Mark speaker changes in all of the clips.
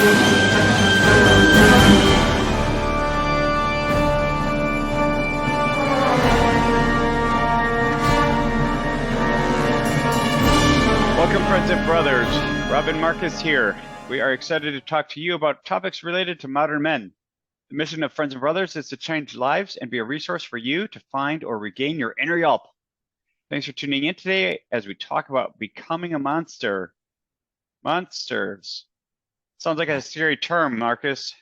Speaker 1: Welcome, friends and brothers. Rob and Marcus here. We are excited to talk to you about topics related to modern men. The mission of Friends and Brothers is to change lives and be a resource for you to find or regain your inner Yelp. Thanks for tuning in today as we talk about becoming a monster. Monsters. Sounds like a scary term, Marcus.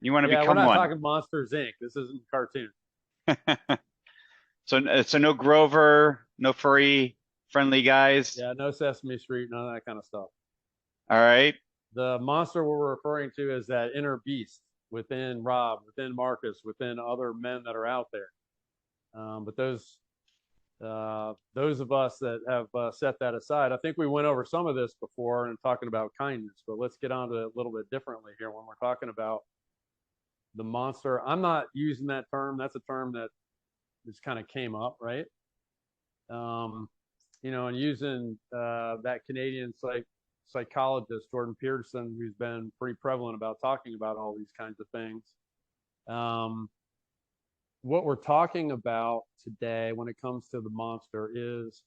Speaker 1: You want to become one.
Speaker 2: We're not talking Monsters, Inc. This isn't a cartoon.
Speaker 1: So no Grover, no furry, friendly guys.
Speaker 2: Yeah, no Sesame Street, none of that kind of stuff.
Speaker 1: All right.
Speaker 2: The monster we're referring to is that inner beast within Rob, within Marcus, within other men that are out there. But those of us that have set that aside, I think we went over some of this before and talking about kindness, but let's get on to it a little bit differently here when we're talking about the monster. I'm not using that term. That's a term that just kind of came up, right? And using that Canadian psychologist, Jordan Peterson, who's been pretty prevalent about talking about all these kinds of things. What we're talking about today when it comes to the monster is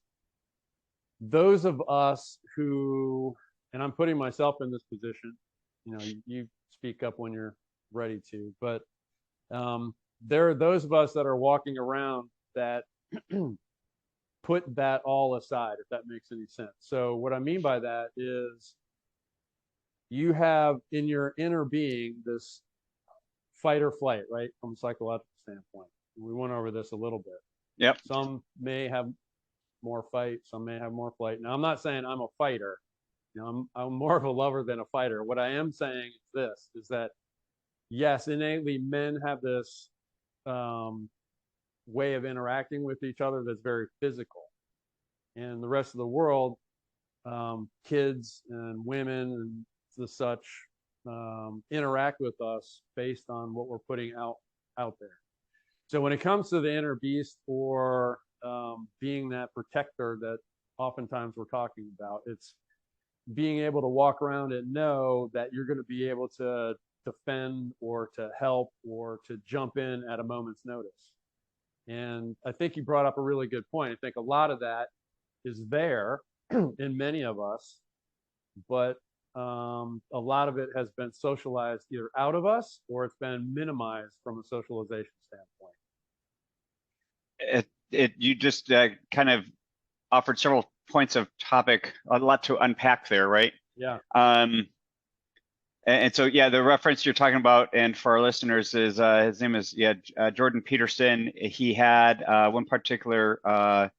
Speaker 2: those of us who, and I'm putting myself in this position, you speak up when you're ready to, but there are those of us that are walking around that put that all aside, if that makes any sense. So what I mean by that is you have in your inner being this fight or flight, right? From a psychological standpoint. We went over this a little bit.
Speaker 1: Yep.
Speaker 2: Some may have more fight, some may have more flight. Now, I'm not saying I'm a fighter. I'm more of a lover than a fighter. What I am saying is this, is that yes, innately men have this way of interacting with each other that's very physical, and the rest of the world, kids and women and the such, interact with us based on what we're putting out there. So when it comes to the inner beast or being that protector that oftentimes we're talking about, it's being able to walk around and know that you're going to be able to defend or to help or to jump in at a moment's notice. And I think you brought up a really good point. I think a lot of that is there in many of us, but a lot of it has been socialized either out of us or it's been minimized from a socialization standpoint.
Speaker 1: You just kind of offered several points of topic, a lot to unpack there, right?
Speaker 2: Yeah.
Speaker 1: And so, yeah, the reference you're talking about, and for our listeners, is his name is Jordan Peterson. He had one particular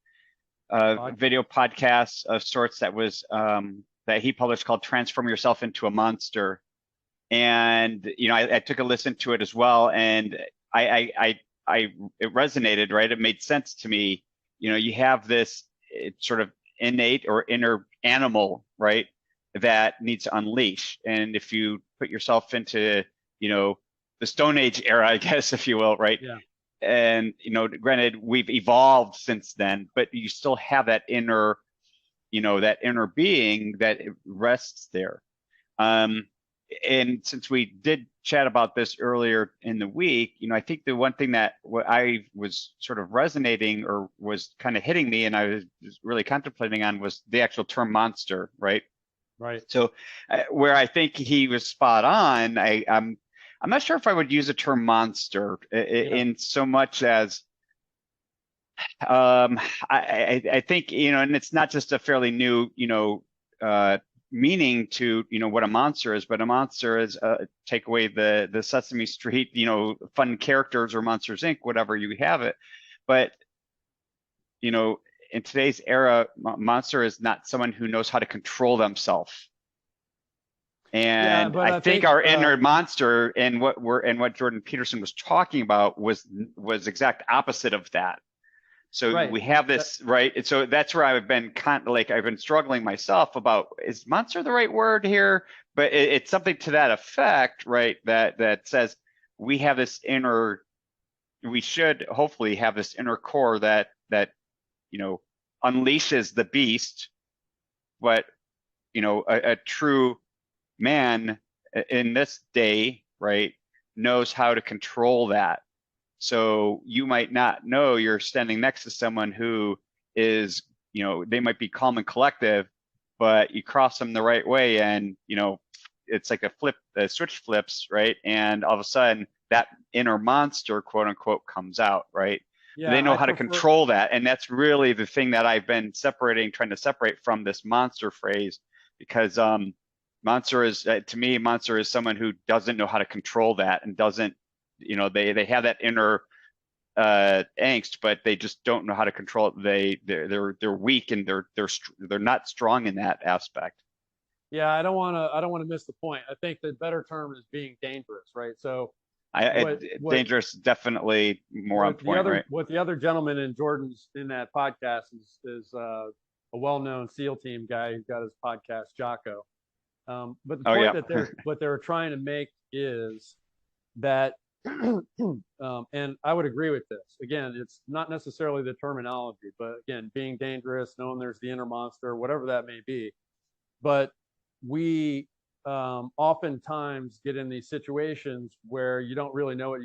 Speaker 1: video podcast of sorts that was that he published called "Transform Yourself into a Monster," and I took a listen to it as well, and it resonated, right? It made sense to me. You have this sort of innate or inner animal, right, that needs to unleash. And if you put yourself into, the Stone Age era, I guess, if you will, right?
Speaker 2: Yeah.
Speaker 1: And, granted, we've evolved since then, but you still have that inner, that inner being that rests there. And since we did chat about this earlier in the week, I think the one thing that I was sort of resonating or was kind of hitting me and I was really contemplating on was the actual term monster, right?
Speaker 2: Right.
Speaker 1: So where I think he was spot on, I'm not sure if I would use the term monster in so much as I think, and it's not just a fairly new, meaning to, what a monster is, but a monster is take away the Sesame Street, fun characters or Monsters Inc., whatever you have it. But, in today's era, monster is not someone who knows how to control themselves. And I think our inner monster and what Jordan Peterson was talking about was exact opposite of that. So right. We have this, right? And so that's where I've been I've been struggling myself about, is monster the right word here? But it's something to that effect, right? That says we have this we should hopefully have this inner core that unleashes the beast, but a true man in this day, right, knows how to control that. So you might not know you're standing next to someone who is, they might be calm and collective, but you cross them the right way and, it's like the switch flips, right? And all of a sudden that inner monster, quote unquote, comes out, right?
Speaker 2: Yeah,
Speaker 1: They know how to control that. And that's really the thing that I've been trying to separate from this monster phrase, because monster is, to me, monster is someone who doesn't know how to control that and doesn't, they have that inner angst, but they just don't know how to control it. They're weak and they're not strong in that aspect.
Speaker 2: Yeah, I don't want to miss the point. I think the better term is being dangerous, right? So what
Speaker 1: Dangerous, definitely more on point, right?
Speaker 2: What the other gentleman in that podcast is a well-known SEAL team guy who's got his podcast Jocko. But the
Speaker 1: Oh
Speaker 2: point
Speaker 1: yeah.
Speaker 2: that they're trying to make is that, and I would agree with this. Again, it's not necessarily the terminology, but again, being dangerous, knowing there's the inner monster, whatever that may be. But we oftentimes get in these situations where you don't really know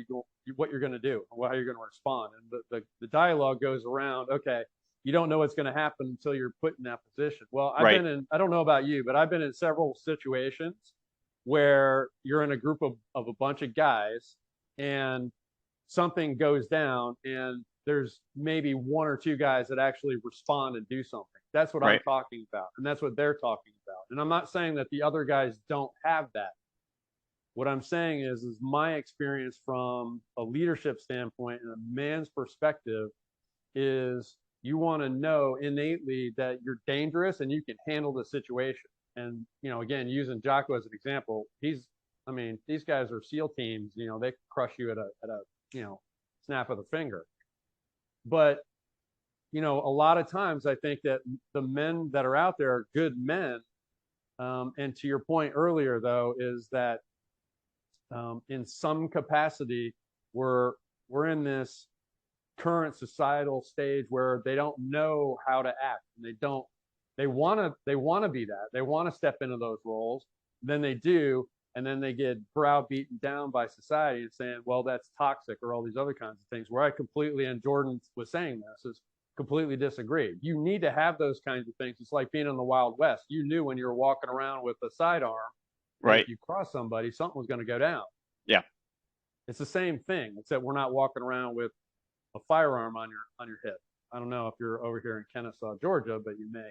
Speaker 2: what you're going to do or how you're going to respond, and the dialogue goes around. Okay, you don't know what's going to happen until you're put in that position. Well,
Speaker 1: Right.
Speaker 2: I don't know about you, but I've been in several situations where you're in a group of a bunch of guys and something goes down and there's maybe one or two guys that actually respond and do something. That's what I'm talking about. And that's what they're talking about. And I'm not saying that the other guys don't have that. What I'm saying is my experience from a leadership standpoint and a man's perspective is you want to know innately that you're dangerous and you can handle the situation. And, again, using Jocko as an example, these guys are SEAL teams, they crush you at a snap of the finger. But, a lot of times I think that the men that are out there are good men. And to your point earlier, though, is that in some capacity, we're in this current societal stage where they don't know how to act. And they want to be that. They want to step into those roles. Then they do. And then they get browbeaten down by society and saying, well, that's toxic, or all these other kinds of things, where I completely, and Jordan was saying this, is completely disagree. You need to have those kinds of things. It's like being in the Wild West. You knew when you were walking around with a sidearm, right, if you cross somebody, something was going to go down.
Speaker 1: Yeah.
Speaker 2: It's the same thing, except we're not walking around with a firearm on your hip. I don't know if you're over here in Kennesaw, Georgia, but you may.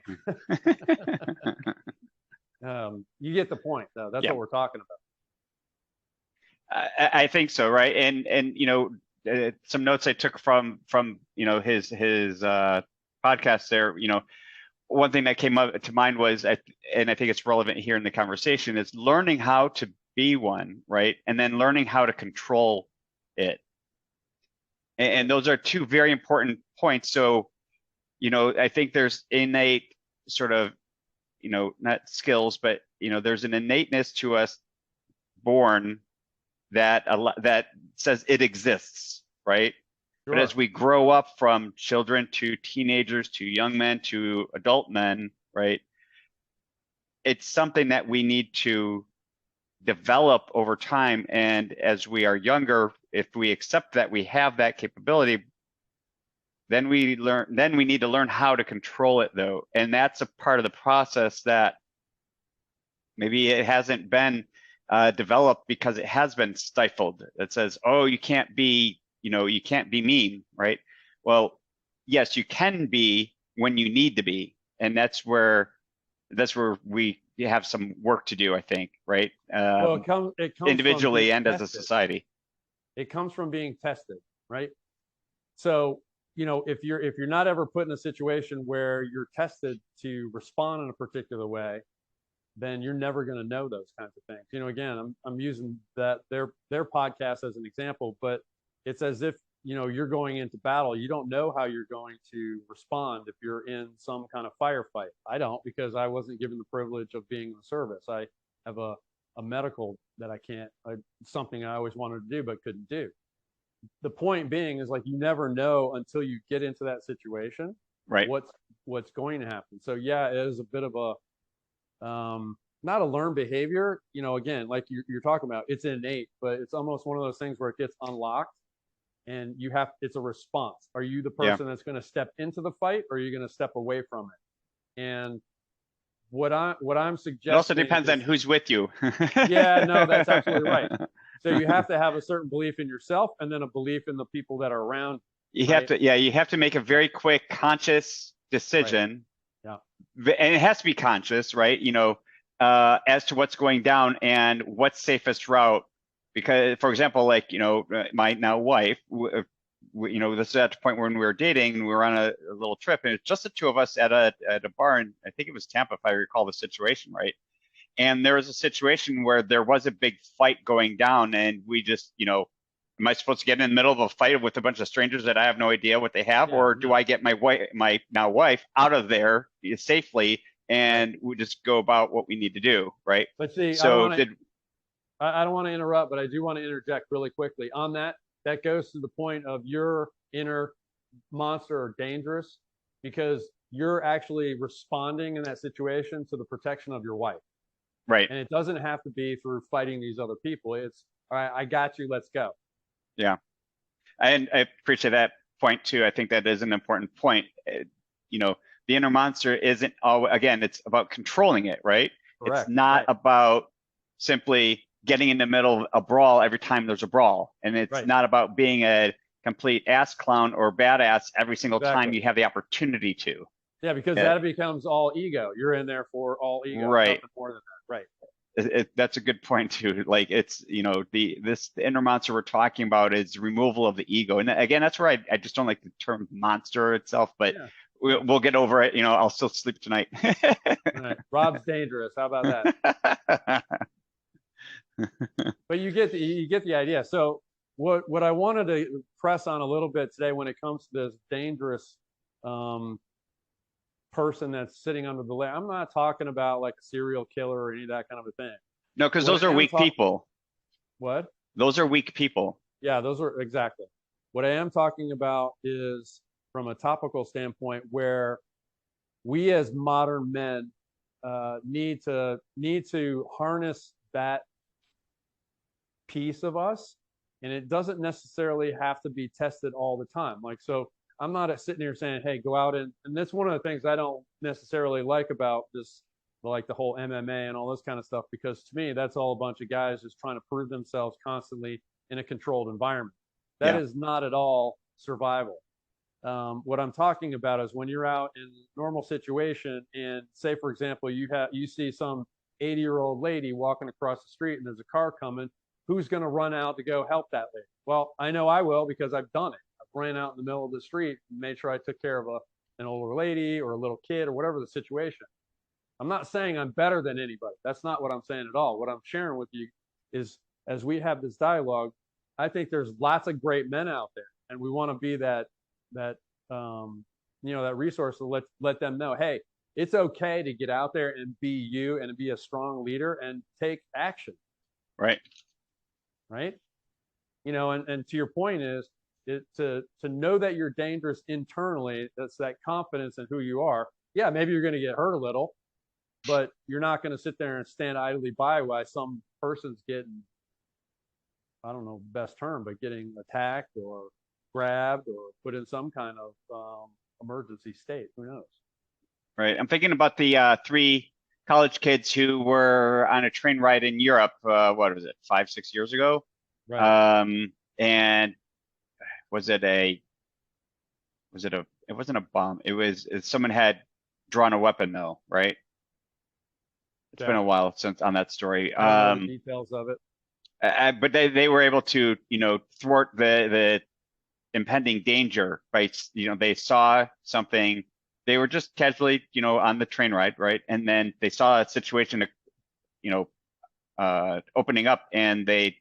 Speaker 2: You get the point, though. That's what we're talking
Speaker 1: about. I think so, right? And some notes I took from his podcast there. One thing that came up to mind was, and I think it's relevant here in the conversation, is learning how to be one, right? And then learning how to control it. And those are two very important points. So, I think there's innate sort of, not skills, but, there's an innateness to us born that says it exists, right? Sure. But as we grow up from children to teenagers to young men to adult men, right, it's something that we need to develop over time. And as we are younger, if we accept that we have that capability, then we need to learn how to control it, though. And that's a part of the process that maybe it hasn't been developed because it has been stifled. That says, oh, you can't be mean, right? Well, yes, you can be when you need to be. And that's where we have some work to do, I think, right?
Speaker 2: Well, it comes
Speaker 1: individually and as a society.
Speaker 2: It comes from being tested, right? So, if you're not ever put in a situation where you're tested to respond in a particular way, then you're never going to know those kinds of things. Again, I'm using their podcast as an example, but it's as if, you're going into battle. You don't know how you're going to respond if you're in some kind of firefight. I don't, because I wasn't given the privilege of being in the service. I have a medical that something I always wanted to do but couldn't do. The point being is, like, you never know until you get into that situation,
Speaker 1: right,
Speaker 2: what's going to happen. So yeah, it is a bit of a not a learned behavior. Again, like you're talking about, it's innate, but it's almost one of those things where it gets unlocked, and it's a response. Are you the
Speaker 1: Yeah.
Speaker 2: person that's going to step into the fight, or are you going to step away from it? And what I'm
Speaker 1: It also
Speaker 2: suggesting
Speaker 1: depends on
Speaker 2: is,
Speaker 1: who's with you.
Speaker 2: yeah, no, that's absolutely right. So you have to have a certain belief in yourself, and then a belief in the people that are around,
Speaker 1: You have
Speaker 2: right?
Speaker 1: to, yeah, you have to make a very quick, conscious
Speaker 2: Right.
Speaker 1: decision,
Speaker 2: Yeah.
Speaker 1: and it has to be conscious, right? As to what's going down and what's safest route. Because, for example, like my now wife, this is at the point when we were dating, we were on a little trip, and it's just the two of us at a bar, and I think it was Tampa, if I recall the situation right. And there was a situation where there was a big fight going down, and we just, am I supposed to get in the middle of a fight with a bunch of strangers that I have no idea what they have,
Speaker 2: Yeah.
Speaker 1: or do
Speaker 2: No.
Speaker 1: I get my now wife out of there safely,
Speaker 2: Right.
Speaker 1: and we just go about what we need to do, right?
Speaker 2: But see, I don't
Speaker 1: So
Speaker 2: want to
Speaker 1: did
Speaker 2: I don't want to interrupt, but I do want to interject really quickly on that. That goes to the point of your inner monster or dangerous, because you're actually responding in that situation to the protection of your wife.
Speaker 1: right,
Speaker 2: And it doesn't have to be through fighting these other people. It's all right, I got you, let's go.
Speaker 1: yeah, and I appreciate that point too. I think that is an important point. You know, the inner monster isn't all again. It's about controlling it, right? It's
Speaker 2: Correct.
Speaker 1: not
Speaker 2: Right.
Speaker 1: about simply getting in the middle of a brawl every time there's a brawl, and it's
Speaker 2: Right.
Speaker 1: not about being a complete ass clown or badass every single time
Speaker 2: Exactly.
Speaker 1: you have the opportunity to.
Speaker 2: Yeah, because
Speaker 1: Uh,
Speaker 2: that becomes all ego. You're in there for all ego,
Speaker 1: right.
Speaker 2: nothing more than that. Right.
Speaker 1: That's a good point too. Like it's the inner monster we're talking about is removal of the ego, and again, that's where I just don't like the term monster itself, but
Speaker 2: Yeah.
Speaker 1: we'll get over it. I'll still sleep tonight.
Speaker 2: All right. Rob's dangerous. How about that? But you get the idea. So what I wanted to press on a little bit today when it comes to this dangerous um, person that's sitting under the I'm not talking about like a serial killer or any of that kind of a thing.
Speaker 1: No, because
Speaker 2: What
Speaker 1: those
Speaker 2: I
Speaker 1: are
Speaker 2: am
Speaker 1: weak
Speaker 2: talking
Speaker 1: people.
Speaker 2: what?
Speaker 1: Those are weak people.
Speaker 2: Yeah, those are exactly. What I am talking about is from a topical standpoint where we as modern men need to harness that piece of us, and it doesn't necessarily have to be tested all the time. Like, so I'm not sitting here saying, hey, go out and that's one of the things I don't necessarily like about this, like the whole MMA and all this kind of stuff, because to me that's all a bunch of guys just trying to prove themselves constantly in a controlled environment. That
Speaker 1: Yeah,
Speaker 2: is not at all survival. What I'm talking about is when you're out in a normal situation, and say for example you see some 80-year-old lady walking across the street and there's a car coming. Who's going to run out to go help that lady? Well, I know I will, because I've done it. I've ran out in the middle of the street and made sure I took care of an older lady or a little kid or whatever the situation. I'm not saying I'm better than anybody. That's not what I'm saying at all. What I'm sharing with you is, as we have this dialogue, I think there's lots of great men out there, and we want to be that that resource to let them know, hey, it's okay to get out there and be you and be a strong leader and take action.
Speaker 1: right.
Speaker 2: Right. And to your point is to know that you're dangerous internally. That's that confidence in who you are. Yeah, maybe you're going to get hurt a little, but you're not going to sit there and stand idly by while some person's getting, I don't know the best term, but getting attacked or grabbed or put in some kind of emergency state. Who knows?
Speaker 1: Right. I'm thinking about the three college kids who were on a train ride in Europe. What was it, 5, 6 years ago?
Speaker 2: Right.
Speaker 1: And was it it wasn't a bomb. Someone had drawn a weapon though, right? It's been
Speaker 2: Okay.
Speaker 1: a while since on that story.
Speaker 2: I don't know the details of it.
Speaker 1: But they were able to, thwart the impending danger by, they saw something. They were just casually, on the train ride, right? And then they saw a situation, you know, opening up, and they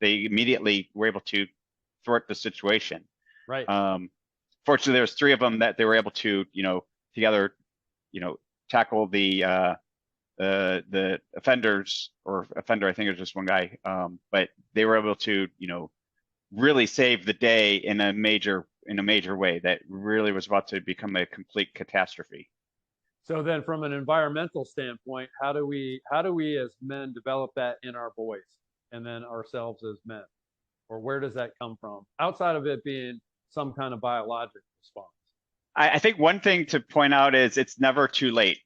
Speaker 1: immediately were able to thwart the situation.
Speaker 2: Right.
Speaker 1: Fortunately, there's three of them that they were able to, together, tackle the offenders, or offender. I think it was just one guy, but they were able to, really save the day in a major way that really was about to become a complete catastrophe.
Speaker 2: So then from an environmental standpoint, how do we as men develop that in our boys and then ourselves as men? Or where does that come from? Outside of it being some kind of biologic response.
Speaker 1: I think one thing to point out is it's never too late,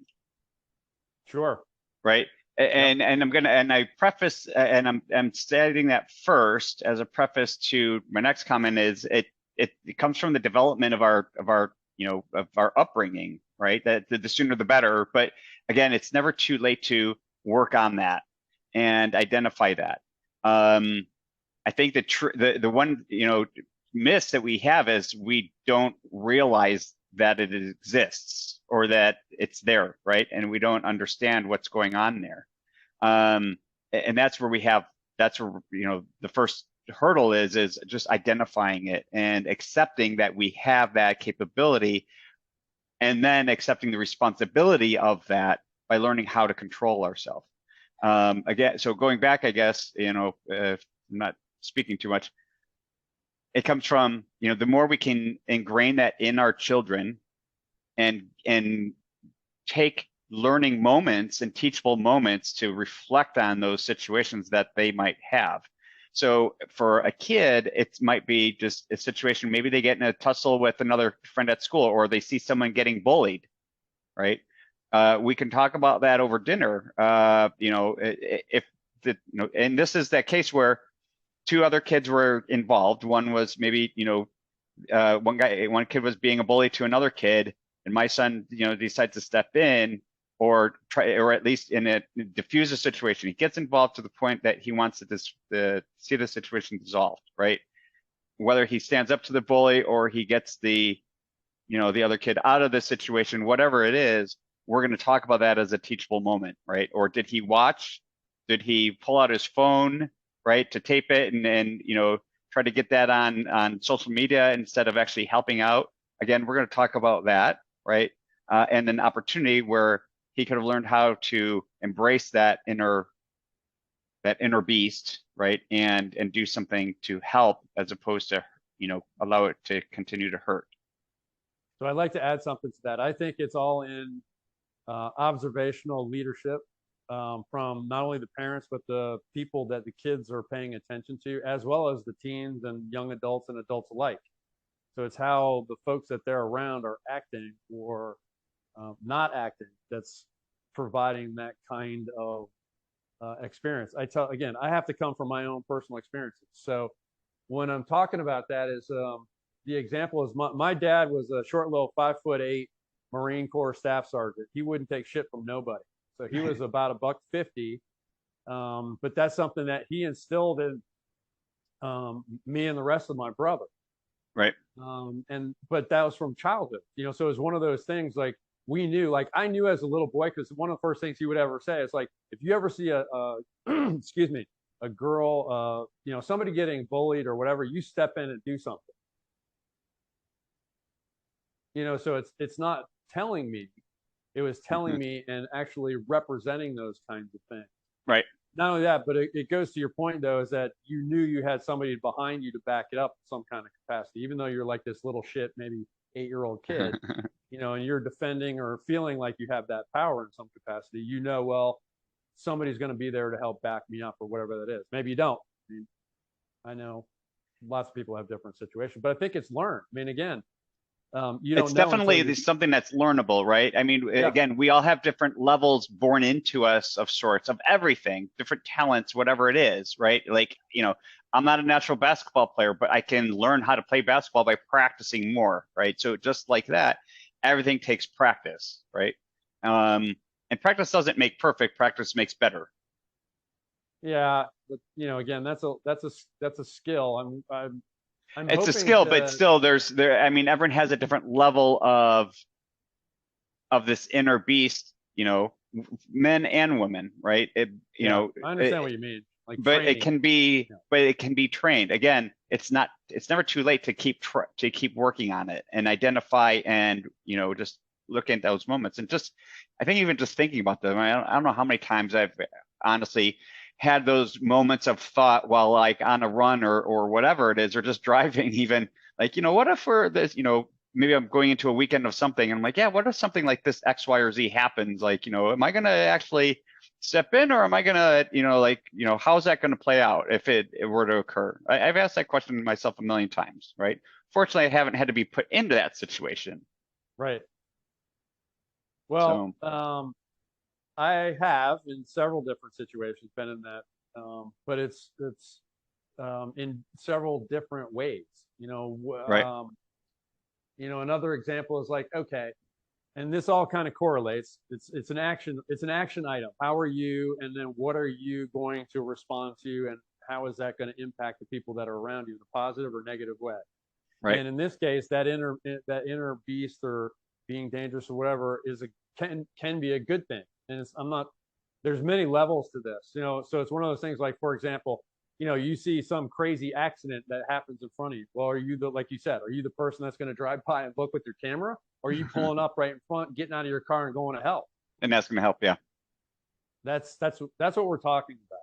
Speaker 2: Sure.
Speaker 1: right?
Speaker 2: Yep.
Speaker 1: And I preface and I'm stating that first as a preface to my next comment is it comes from the development of our of our upbringing, right? That the sooner the better. But again, it's never too late to work on that and identify that. I think the one miss that we have is we don't realize that it exists or that it's there, right? And we don't understand what's going on there. And that's where the first hurdle is just identifying it and accepting that we have that capability, and then accepting the responsibility of that by learning how to control ourselves. Again, so going back, I guess, if I'm not speaking too much, it comes from, the more we can ingrain that in our children and take learning moments and teachable moments to reflect on those situations that they might have. So for a kid, it might be just a situation, maybe they get in a tussle with another friend at school, or they see someone getting bullied, right? We can talk about that over dinner. If and this is that case where two other kids were involved. One was maybe, one kid was being a bully to another kid, and my son, decides to step in or at least diffuse a situation. He gets involved to the point that he wants to see the situation dissolved, right? Whether he stands up to the bully or he gets the other kid out of the situation, whatever it is, we're going to talk about that as a teachable moment, right? Or did he watch? Did he pull out his phone, right, to tape it and try to get that on social media instead of actually helping out? Again, we're going to talk about that, right? And an opportunity where he could have learned how to embrace that inner beast, right, and do something to help as opposed to allow it to continue to hurt.
Speaker 2: So I'd like to add something to that. I think it's all in observational leadership from not only the parents, but the people that the kids are paying attention to, as well as the teens and young adults and adults alike. So it's how the folks that they're around are acting or not acting that's providing that kind of experience. Again, I have to come from my own personal experiences. So when I'm talking about that is the example is my dad was a short little 5'8" Marine Corps staff sergeant. He wouldn't take shit from nobody. So he was about $150. But that's something that he instilled in me and the rest of my brother.
Speaker 1: Right.
Speaker 2: But that was from childhood, so it was one of those things like we knew, like I knew as a little boy, because one of the first things he would ever say is like, if you ever see a excuse me, a girl, somebody getting bullied or whatever, you step in and do something. So it's not telling me, it was telling me and actually representing those kinds of things.
Speaker 1: Right.
Speaker 2: Not only that, but it goes to your point though, is that you knew you had somebody behind you to back it up in some kind of capacity, even though you're like this little shit, maybe 8-year-old kid, and you're defending or feeling like you have that power in some capacity, well, somebody's going to be there to help back me up or whatever that is. Maybe you don't. I mean, I know lots of people have different situations, but I think it's learned. I mean, again,
Speaker 1: it's definitely something that's learnable, right? I mean, again, we all have different levels born into us of sorts of everything, different talents, whatever it is, right? Like, I'm not a natural basketball player, but I can learn how to play basketball by practicing more, right? So just like that, everything takes practice, right? And practice doesn't make perfect, practice makes better.
Speaker 2: Yeah, but again, that's a skill.
Speaker 1: It's a skill, but still I mean, everyone has a different level of this inner beast, men and women, right?
Speaker 2: I understand what you mean. Like
Speaker 1: but
Speaker 2: training.
Speaker 1: it can be trained. Again, it's never too late to keep working on it and identify and, just look at those moments. And I think even just thinking about them, I don't know how many times I've honestly had those moments of thought while like on a run or whatever it is, or just driving even, like, what if we're this, maybe I'm going into a weekend of something and I'm like, yeah, what if something like this X, Y, or Z happens? Like, am I going to actually step in, or am I going to, how's that going to play out if it were to occur? I've asked that question to myself a million times, right? Fortunately, I haven't had to be put into that situation.
Speaker 2: Right. Well, I have in several different situations been in that, but it's in several different ways.
Speaker 1: Right.
Speaker 2: Another example is like, okay, and this all kind of correlates. It's an action item. How are you, and then what are you going to respond to, and how is that going to impact the people that are around you in a positive or negative way?
Speaker 1: Right.
Speaker 2: And in this case, that inner beast or being dangerous or whatever can be a good thing. And there's many levels to this, so it's one of those things like, for example, you see some crazy accident that happens in front of you. Well, like you said, are you the person that's going to drive by and look with your camera? Or are you pulling up right in front, getting out of your car and going to help?
Speaker 1: And that's going to help. Yeah.
Speaker 2: That's what we're talking about.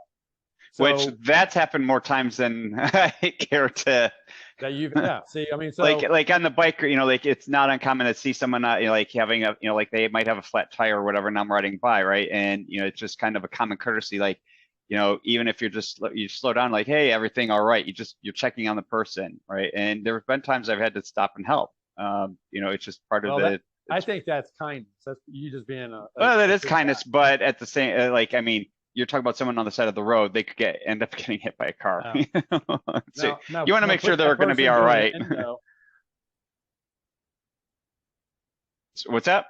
Speaker 1: Which that's happened more times than I care to.
Speaker 2: That yeah. See, I mean, so
Speaker 1: like on the bike, like it's not uncommon to see someone, like having a, like they might have a flat tire or whatever, and I'm riding by, right? And it's just kind of a common courtesy, like, even if you slow down, like, hey, everything all right? You're checking on the person, right? And there have been times I've had to stop and help. It's just part of the.
Speaker 2: I think that's kindness. That's you just being
Speaker 1: well, that is kindness, but at the same, like, I mean, you're talking about someone on the side of the road, they could end up getting hit by a car. So you want to make sure they're going to be all right. What's that?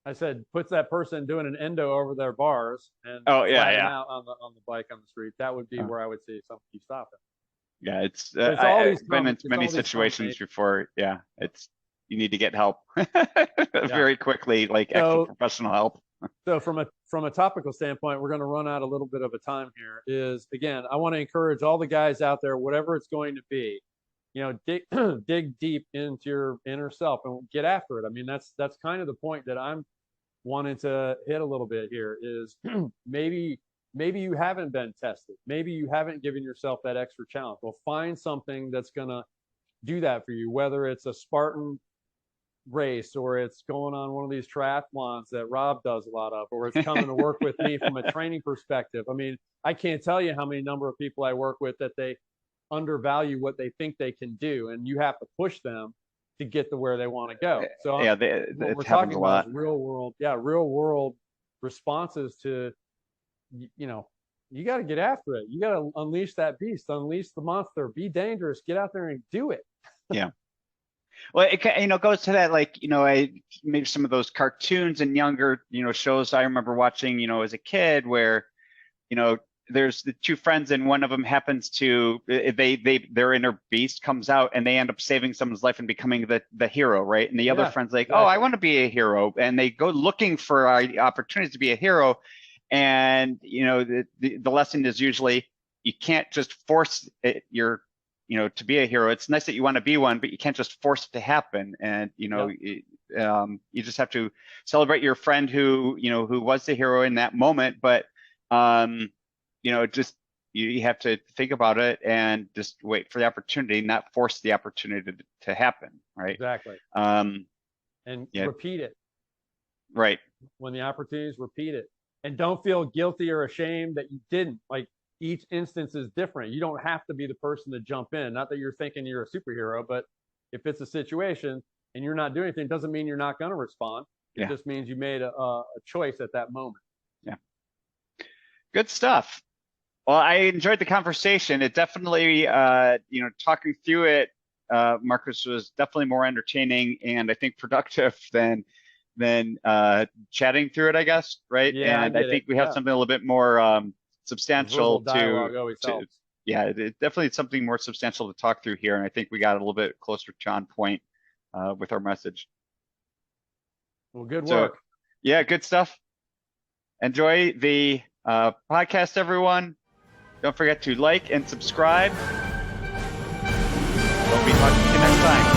Speaker 2: I said, puts that person doing an endo over their bars and
Speaker 1: out
Speaker 2: on the bike on the street. That would be where I would say you stop it.
Speaker 1: Yeah, I've been in many situations before. Yeah, you need to get help very quickly, like extra professional help.
Speaker 2: So from a topical standpoint, we're going to run out a little bit of a time here. Is again, I want to encourage all the guys out there, whatever it's going to be, dig deep into your inner self and get after it. I mean, that's kind of the point that I'm wanting to hit a little bit here. Is maybe you haven't been tested, maybe you haven't given yourself that extra challenge. Well, find something that's going to do that for you, whether it's a Spartan race, or it's going on one of these triathlons that Rob does a lot of, or it's coming to work with me from a training perspective. I mean, I can't tell you how many number of people I work with that they undervalue what they think they can do, and you have to push them to get to where they want to go. So
Speaker 1: yeah,
Speaker 2: what we're talking about is real world responses to, you got to get after it. You got to unleash that beast, unleash the monster, be dangerous, get out there and do it.
Speaker 1: Yeah. Well, it goes to that, like, maybe some of those cartoons and younger, shows I remember watching, as a kid, where, there's the two friends and one of them happens to, their inner beast comes out and they end up saving someone's life and becoming the hero, right? And the other friend's like, oh, I want to be a hero. And they go looking for opportunities to be a hero. And, the lesson is usually you can't just force to be a hero. It's nice that you want to be one, but you can't just force it to happen. And, you just have to celebrate your friend who was the hero in that moment. But, just, you have to think about it and just wait for the opportunity, not force the opportunity to happen. Right.
Speaker 2: Exactly. Repeat it.
Speaker 1: Right.
Speaker 2: When the opportunities, repeat it, and don't feel guilty or ashamed that you didn't. Like, each instance is different. You don't have to be the person to jump in. Not that you're thinking you're a superhero, but if it's a situation and you're not doing anything, it doesn't mean you're not going to respond. It just means you made a choice at that moment.
Speaker 1: Yeah. Good stuff. Well, I enjoyed the conversation. It definitely, talking through it, Marcus, was definitely more entertaining and I think productive than chatting through it, I guess. Right.
Speaker 2: Yeah,
Speaker 1: and I think we have something a little bit more substantial to it definitely something more substantial to talk through here, and I think we got a little bit closer to on point with our message.
Speaker 2: Well, good work.
Speaker 1: Yeah, good stuff. Enjoy the podcast, everyone. Don't forget to like and subscribe. We'll be talking to you next time.